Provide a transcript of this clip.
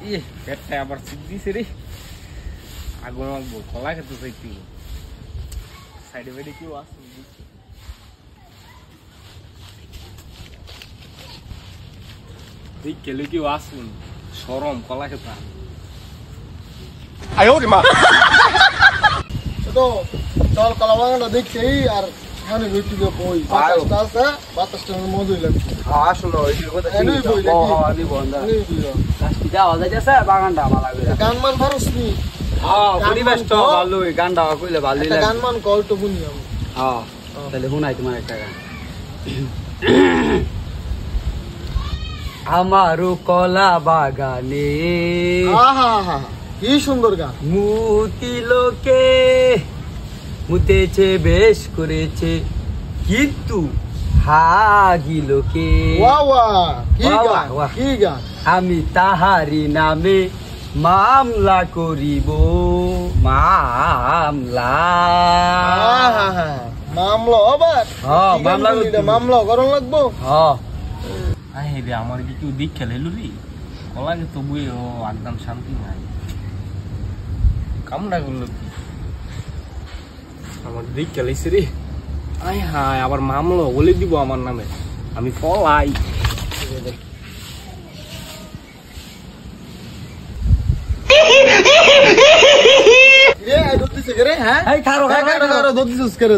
ইয়ে পেটটা আবার চিপ দিছে রে। আগুন মাখবো, কলা খেতে চাইছি। সাইডে বাইডে কেউ আসছে কেলে কেউ আসুন, সরম কলা খেতা। চল কলা বাগানটা দেখছি আর এখানে ঘুরতে বই বাতাসটা আছে, বাতাসটা মজুই লাগছে। বাগানটা ভালো গান মান পারস নি? পরিবেশটা ভালোই, গানটা কইলে ভালোই লাগে। গান মান কল তো শুনি আমি। তাহলে শোনাই তোমার একটা গান। আমারও কলা বাগানে কি সুন্দর গান। মুতি লোকে মুতেছে বেশ করেছে, কিন্তু হাগি লোকে। কি গান। আমি তাহারি নামে মামলা করিব, মামলা আবার মামলা গরম লাগবো। রে আমার কি কেউ দিক খেলে রে কলা গে তবু একদম শান্তি নাই। কামড়া করলো কি আমার দিক খেলেছে রে। আয় হায় আবার মামলা বলে দিব আমার নামে, আমি পলাই। দুধ দিছে রে। হ্যাঁ, দুধ দিছিস করে।